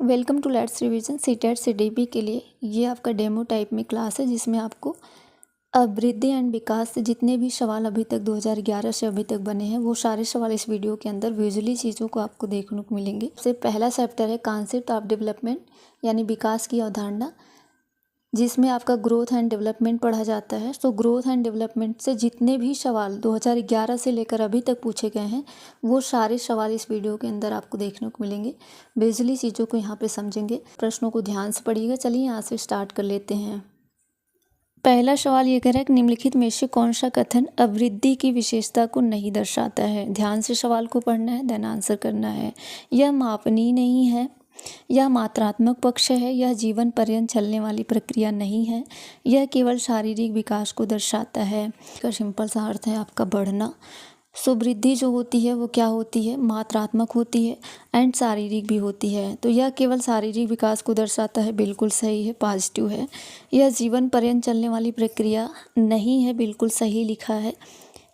Welcome to let's revision CTET CDP के लिए। ये आपका डेमो टाइप में क्लास है जिसमें आपको वृद्धि एंड विकास से जितने भी सवाल अभी तक 2011 से अभी तक बने हैं वो सारे सवाल इस वीडियो के अंदर विजुअली चीज़ों को आपको देखने को मिलेंगे। सबसे पहला चैप्टर है कॉन्सेप्ट ऑफ डेवलपमेंट यानी विकास की अवधारणा, जिसमें आपका ग्रोथ एंड डेवलपमेंट पढ़ा जाता है। तो ग्रोथ एंड डेवलपमेंट से जितने भी सवाल 2011 से लेकर अभी तक पूछे गए हैं वो सारे सवाल इस वीडियो के अंदर आपको देखने को मिलेंगे। बेसिकली चीज़ों को यहाँ पे समझेंगे, प्रश्नों को ध्यान से पढ़िएगा। चलिए यहाँ से स्टार्ट कर लेते हैं। पहला सवाल ये कह रहा है कि निम्नलिखित में से कौन सा कथन अवृद्धि की विशेषता को नहीं दर्शाता है। ध्यान से सवाल को पढ़ना है, देन आंसर करना है। यह मापनीय नहीं है, यह मात्रात्मक पक्ष है, यह जीवन पर्यंत चलने वाली प्रक्रिया नहीं है, यह केवल शारीरिक विकास को दर्शाता है। इसका सिंपल सा अर्थ है आपका बढ़ना। सो वृद्धि जो होती है वो क्या होती है, मात्रात्मक होती है एंड शारीरिक भी होती है। तो यह केवल शारीरिक विकास को दर्शाता है, बिल्कुल सही है, पॉजिटिव है। यह जीवन पर्यंत चलने वाली प्रक्रिया नहीं है, बिल्कुल सही लिखा है,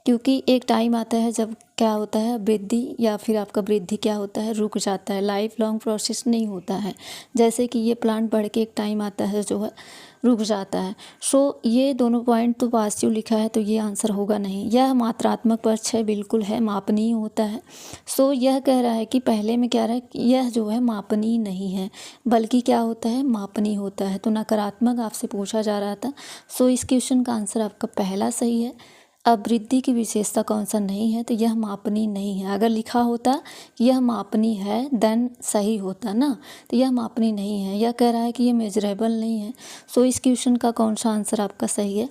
क्योंकि एक टाइम आता है जब क्या होता है वृद्धि या फिर आपका वृद्धि क्या होता है, रुक जाता है। लाइफ लॉन्ग प्रोसेस नहीं होता है, जैसे कि ये प्लांट बढ़ के एक टाइम आता है जो है रुक जाता है। सो ये दोनों पॉइंट तो पॉजिटिव लिखा है, तो ये आंसर होगा नहीं। यह मात्रात्मक पक्ष है, बिल्कुल है, मापनीय होता है। सो यह कह रहा है कि पहले में क्या रहा है कि यह जो है मापनीय नहीं है, बल्कि क्या होता है, मापनीय होता है। तो नकारात्मक आपसे पूछा जा रहा था। सो इस क्वेश्चन का आंसर आपका पहला सही है। अब वृद्धि की विशेषता कौन सा नहीं है, तो यह मापनीय नहीं है। अगर लिखा होता यह मापनीय है देन सही होता ना, तो यह मापनीय नहीं है। यह कह रहा है कि यह मेजरेबल नहीं है। सो इस क्वेश्चन का कौन सा आंसर आपका सही है,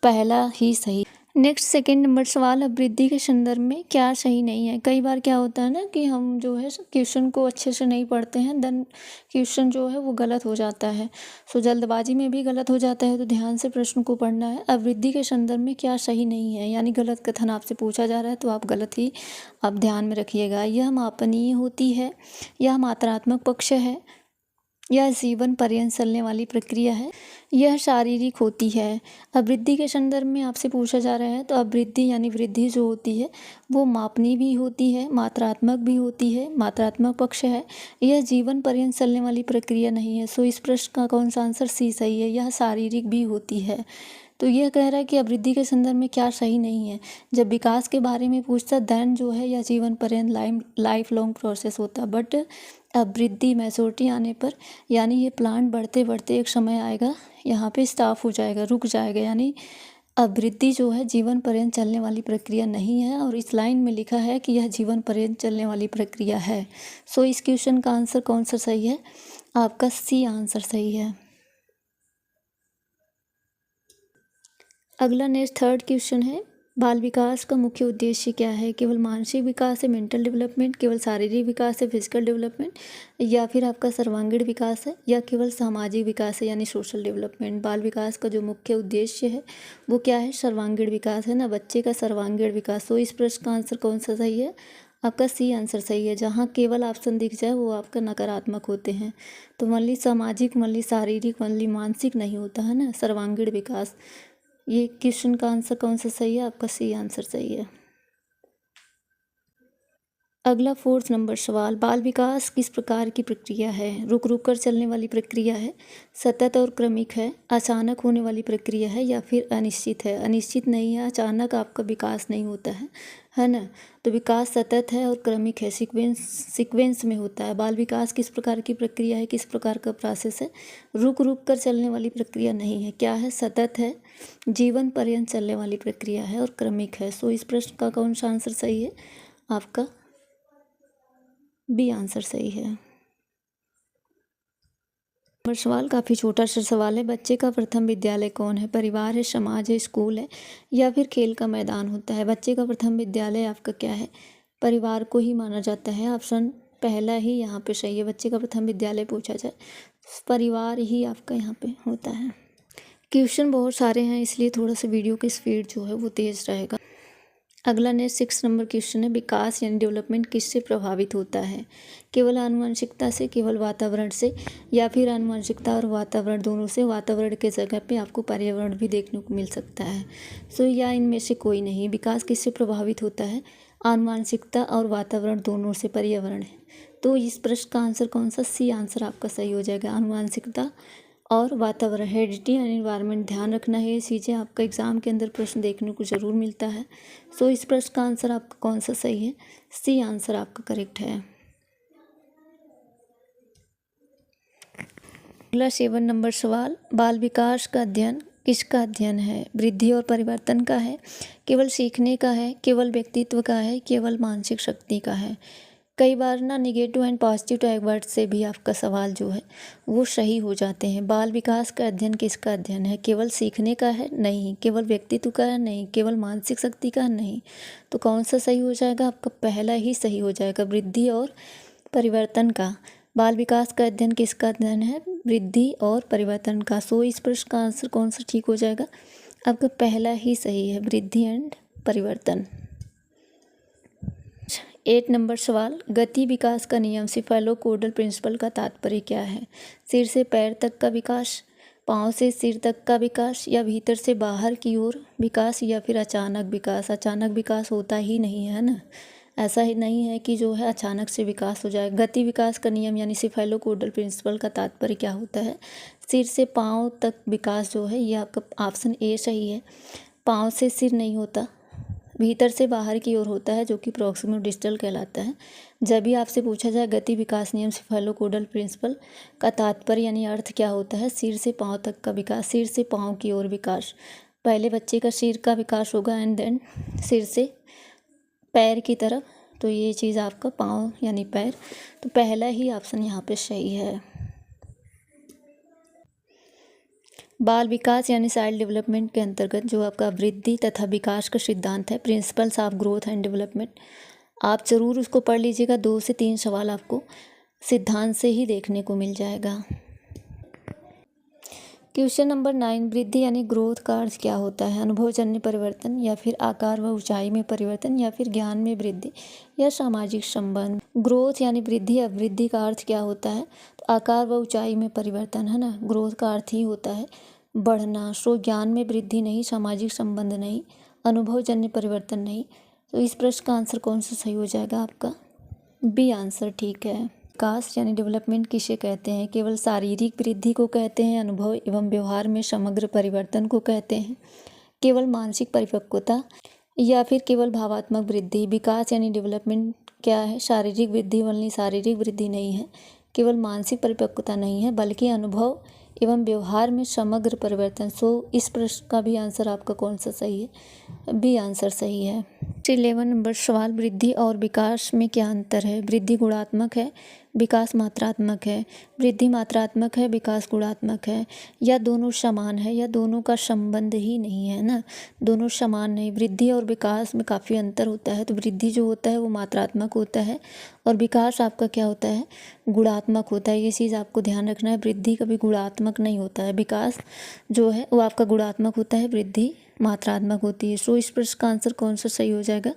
पहला ही सही। नेक्स्ट सेकंड नंबर सवाल, अब वृद्धि के संदर्भ में क्या सही नहीं है। कई बार क्या होता है ना कि हम जो है क्वेश्चन को अच्छे से नहीं पढ़ते हैं, देन क्वेश्चन जो है वो गलत हो जाता है। सो जल्दबाजी में भी गलत हो जाता है, तो ध्यान से प्रश्न को पढ़ना है। अब वृद्धि के संदर्भ में क्या सही नहीं है, यानी गलत कथन आपसे पूछा जा रहा है तो आप गलत ही आप ध्यान में रखिएगा। यह मापनीय होती है, यह मात्रात्मक पक्ष है, यह जीवन पर्यंत चलने वाली प्रक्रिया है, यह शारीरिक होती है। अब वृद्धि के संदर्भ में आपसे पूछा जा रहा है, तो अब वृद्धि यानी वृद्धि जो होती है वो मापनीय भी होती है, मात्रात्मक भी होती है, मात्रात्मक पक्ष है, यह जीवन पर्यंत चलने वाली प्रक्रिया नहीं है। सो इस प्रश्न का कौन सा आंसर सी सही है, यह शारीरिक भी होती है। तो यह कह रहा है कि अब वृद्धि के संदर्भ में क्या सही नहीं है। जब विकास के बारे में पूछता देन जो है यह जीवन पर्यंत लाइफ लॉन्ग प्रोसेस होता, बट अब वृद्धि मैच्योरिटी आने पर यानी ये प्लांट बढ़ते बढ़ते एक समय आएगा यहाँ पे स्टॉप हो जाएगा, रुक जाएगा। यानी अब वृद्धि जो है जीवन पर्यंत चलने वाली प्रक्रिया नहीं है, और इस लाइन में लिखा है कि यह जीवन पर्यंत चलने वाली प्रक्रिया है। सो इस क्वेश्चन का आंसर कौन सा सही है, आपका सी आंसर सही है। अगला नेक्स्ट थर्ड क्वेश्चन है, बाल विकास का मुख्य उद्देश्य क्या है। केवल मानसिक विकास है, मेंटल डेवलपमेंट, केवल शारीरिक विकास है, फिजिकल डेवलपमेंट, या फिर आपका सर्वांगीण विकास है, या केवल सामाजिक विकास है यानी सोशल डेवलपमेंट। बाल विकास का जो मुख्य उद्देश्य है वो क्या है, सर्वांगीण विकास है ना, बच्चे का सर्वांगीण विकास। तो इस प्रश्न का आंसर कौन सा सही है, आपका सी आंसर सही है। जहाँ केवल ऑप्शन दिख जाए वो आपका नकारात्मक होते हैं। तो मल्ली सामाजिक, मल्ली शारीरिक, मल्ली मानसिक नहीं होता है ना, सर्वांगीण विकास। ये क्वेश्चन का आंसर कौन सा सही है, आपका सी आंसर सही है। अगला फोर्थ नंबर सवाल, बाल विकास किस प्रकार की प्रक्रिया है। रुक रुक कर चलने वाली प्रक्रिया है, सतत और क्रमिक है, अचानक होने वाली प्रक्रिया है, या फिर अनिश्चित है। अनिश्चित नहीं है, अचानक आपका विकास नहीं होता है ना। तो विकास सतत है और क्रमिक है, सीक्वेंस में होता है। बाल विकास किस प्रकार की प्रक्रिया है, किस प्रकार का प्रोसेस है, रुक रुक कर चलने वाली प्रक्रिया नहीं है। क्या है, सतत है, जीवन पर्यंत चलने वाली प्रक्रिया है और क्रमिक है। सो इस प्रश्न का कौन सा आंसर सही है, आपका बी आंसर सही है। नंबर सवाल काफ़ी छोटा सा सवाल है, बच्चे का प्रथम विद्यालय कौन है। परिवार है, समाज है, स्कूल है, या फिर खेल का मैदान होता है। बच्चे का प्रथम विद्यालय आपका क्या है, परिवार को ही माना जाता है। ऑप्शन पहला ही यहाँ पे सही है। बच्चे का प्रथम विद्यालय पूछा जाए, परिवार ही आपका यहाँ पे होता है। क्वेश्चन बहुत सारे हैं इसलिए थोड़ा सा वीडियो की स्पीड जो है वो तेज़ रहेगा। अगला नेक्स्ट 6 नंबर क्वेश्चन है, विकास यानी डेवलपमेंट किससे प्रभावित होता है। केवल आनुवंशिकता से, केवल वातावरण से, या फिर आनुवंशिकता और वातावरण दोनों से। वातावरण के जगह पे आपको पर्यावरण भी देखने को मिल सकता है। सो या इनमें से कोई नहीं। विकास किससे प्रभावित होता है, आनुवंशिकता और वातावरण दोनों से, पर्यावरण है। तो इस प्रश्न का आंसर कौन सा, सी आंसर आपका सही हो जाएगा। आनुवांशिकता और वातावरण, हेरिडिटी एंड एनवायरनमेंट, ध्यान रखना है ये चीज़ें, आपका एग्जाम के अंदर प्रश्न देखने को ज़रूर मिलता है। सो इस प्रश्न का आंसर आपका कौन सा सही है, सी आंसर आपका करेक्ट है। अगला 7 नंबर सवाल, बाल विकास का अध्ययन किसका अध्ययन है, वृद्धि और परिवर्तन का है, केवल सीखने का है, केवल व्यक्तित्व का है, केवल मानसिक शक्ति का है। कई बार ना negative and positive tag word से भी आपका सवाल जो है वो सही हो जाते हैं। बाल विकास का अध्ययन किसका अध्ययन है, केवल सीखने का है, नहीं, केवल व्यक्तित्व का है, नहीं, केवल मानसिक शक्ति का, नहीं। तो कौन सा सही हो जाएगा, आपका पहला ही सही हो जाएगा, वृद्धि और परिवर्तन का। बाल विकास का अध्ययन किसका अध्ययन है, वृद्धि और परिवर्तन का। सो इस प्रश्न का आंसर कौन सा ठीक हो जाएगा, आपका पहला ही सही है, वृद्धि एंड परिवर्तन। 8 नंबर सवाल, गति विकास का नियम सिफेलोकोडल प्रिंसिपल का तात्पर्य क्या है, सिर से पैर तक का विकास, पाँव से सिर तक का विकास, या भीतर से बाहर की ओर विकास, या फिर अचानक विकास। अचानक विकास होता ही नहीं है ना, ऐसा ही नहीं है कि जो है अचानक से विकास हो जाए। गति विकास का नियम यानी सिफेलोकोडल प्रिंसिपल का तात्पर्य क्या होता है, सिर से पाँव तक विकास जो है, ये आपका ऑप्शन ए सही है। पाँव से सिर नहीं होता, भीतर से बाहर की ओर होता है, जो कि प्रॉक्सिमल डिस्टल कहलाता है। जब भी आपसे पूछा जाए गति विकास नियम सिफेलोकोडल प्रिंसिपल का तात्पर्य यानी अर्थ क्या होता है, सिर से पाँव तक का विकास, सिर से पाँव की ओर विकास। पहले बच्चे का सिर का विकास होगा एंड देन सिर से पैर की तरफ, तो ये चीज़ आपका पाँव यानी पैर, तो पहला ही ऑप्शन यहाँ पे सही है। बाल विकास यानी चाइल्ड डेवलपमेंट के अंतर्गत जो आपका वृद्धि तथा विकास का सिद्धांत है, principles of growth and development, आप ज़रूर उसको पढ़ लीजिएगा। 2 से 3 सवाल आपको सिद्धांत से ही देखने को मिल जाएगा। क्वेश्चन नंबर 9, वृद्धि यानी ग्रोथ का अर्थ क्या होता है, अनुभवजन्य परिवर्तन, या फिर आकार व ऊंचाई में परिवर्तन, या फिर ज्ञान में वृद्धि, या सामाजिक संबंध। ग्रोथ यानी वृद्धि या वृद्धि का अर्थ क्या होता है, तो आकार व ऊंचाई में परिवर्तन है ना, ग्रोथ का अर्थ ही होता है बढ़ना। सो ज्ञान में वृद्धि नहीं, सामाजिक संबंध नहीं, अनुभवजन्य परिवर्तन नहीं। तो इस प्रश्न का आंसर कौन सा सही हो जाएगा, आपका बी आंसर ठीक है। विकास यानी डेवलपमेंट किसे कहते हैं, केवल शारीरिक वृद्धि को कहते हैं, अनुभव एवं व्यवहार में समग्र परिवर्तन को कहते हैं, केवल मानसिक परिपक्वता, या फिर केवल भावात्मक वृद्धि। विकास यानी डेवलपमेंट क्या है, शारीरिक वृद्धि वाली शारीरिक वृद्धि नहीं है, केवल मानसिक परिपक्वता नहीं है, बल्कि अनुभव एवं व्यवहार में समग्र परिवर्तन। सो इस प्रश्न का भी आंसर आपका कौन सा सही है, बी आंसर सही है। 11 नंबर सवाल, वृद्धि और विकास में क्या अंतर है, वृद्धि गुणात्मक है, विकास मात्रात्मक है, वृद्धि मात्रात्मक है, विकास गुणात्मक है, या दोनों समान है, या दोनों का संबंध ही नहीं है ना, दोनों समान नहीं। वृद्धि और विकास में काफ़ी अंतर होता है, तो वृद्धि जो होता है वो मात्रात्मक होता है और विकास आपका क्या होता है, गुणात्मक होता है। ये चीज़ आपको ध्यान रखना है, वृद्धि कभी गुणात्मक नहीं होता है, विकास जो है वो आपका गुणात्मक होता है, वृद्धि मात्रात्मक होती है। सो इस प्रश्न का आंसर कौन सा सही हो जाएगा,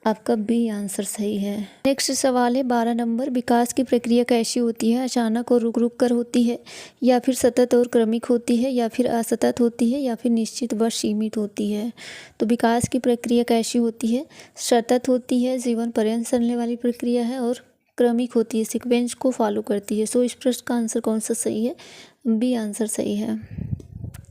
आपका बी आंसर सही है। नेक्स्ट सवाल है 12 नंबर, विकास की प्रक्रिया कैसी होती है, अचानक और रुक रुक कर होती है, या फिर सतत और क्रमिक होती है, या फिर असतत होती है, या फिर निश्चित व सीमित होती है। तो विकास की प्रक्रिया कैसी होती है, सतत होती है, जीवन पर्यंत चलने वाली प्रक्रिया है, और क्रमिक होती है, सीक्वेंस को फॉलो करती है। सो इस प्रश्न का आंसर कौन सा सही है, बी आंसर सही है।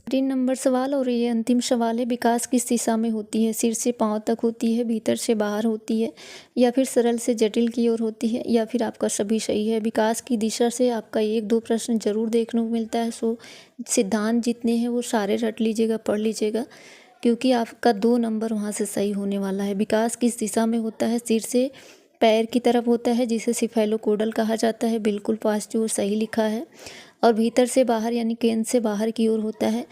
3 नंबर सवाल और ये अंतिम सवाल है, विकास किस दिशा में होती है, सिर से पांव तक होती है, भीतर से बाहर होती है, या फिर सरल से जटिल की ओर होती है, या फिर आपका सभी सही है। विकास की दिशा से आपका 1-2 प्रश्न जरूर देखने को मिलता है। सो सिद्धांत जितने हैं वो सारे रट लीजिएगा, पढ़ लीजिएगा, क्योंकि आपका 2 नंबर वहाँ से सही होने वाला है। विकास किस दिशा में होता है, सिर से पैर की तरफ होता है, जिसे सिफेलोकोडल कहा जाता है, बिल्कुल पॉजिटिव और सही लिखा है। और भीतर से बाहर यानी केंद्र से बाहर की ओर होता है,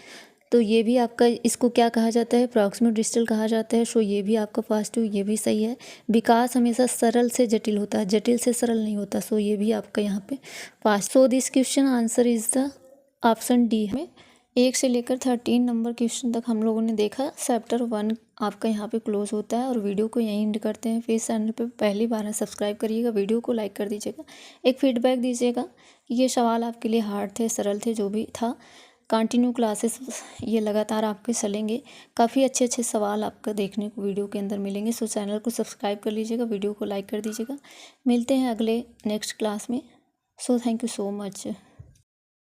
तो ये भी आपका, इसको क्या कहा जाता है, प्रॉक्सिमल डिस्टल कहा जाता है। सो ये भी आपका पॉजिटिव, ये भी सही है। विकास हमेशा सरल से जटिल होता है, जटिल से सरल नहीं होता। सो ये भी आपका यहाँ पे pass. So this question answer is the option D है। 1 से लेकर 13 नंबर क्वेश्चन तक हम लोगों ने देखा। चैप्टर 1 आपका यहाँ पे क्लोज होता है और वीडियो को यहीं एंड करते हैं। फिर चैनल पे पहली बार है, सब्सक्राइब करिएगा, वीडियो को लाइक कर दीजिएगा, एक फीडबैक दीजिएगा कि ये सवाल आपके लिए हार्ड थे, सरल थे, जो भी था। कंटिन्यू क्लासेस ये लगातार आपके चलेंगे। काफ़ी अच्छे अच्छे सवाल आपको देखने को वीडियो के अंदर मिलेंगे। सो चैनल को सब्सक्राइब कर लीजिएगा, वीडियो को लाइक कर दीजिएगा। मिलते हैं अगले नेक्स्ट क्लास में। So thank you so much.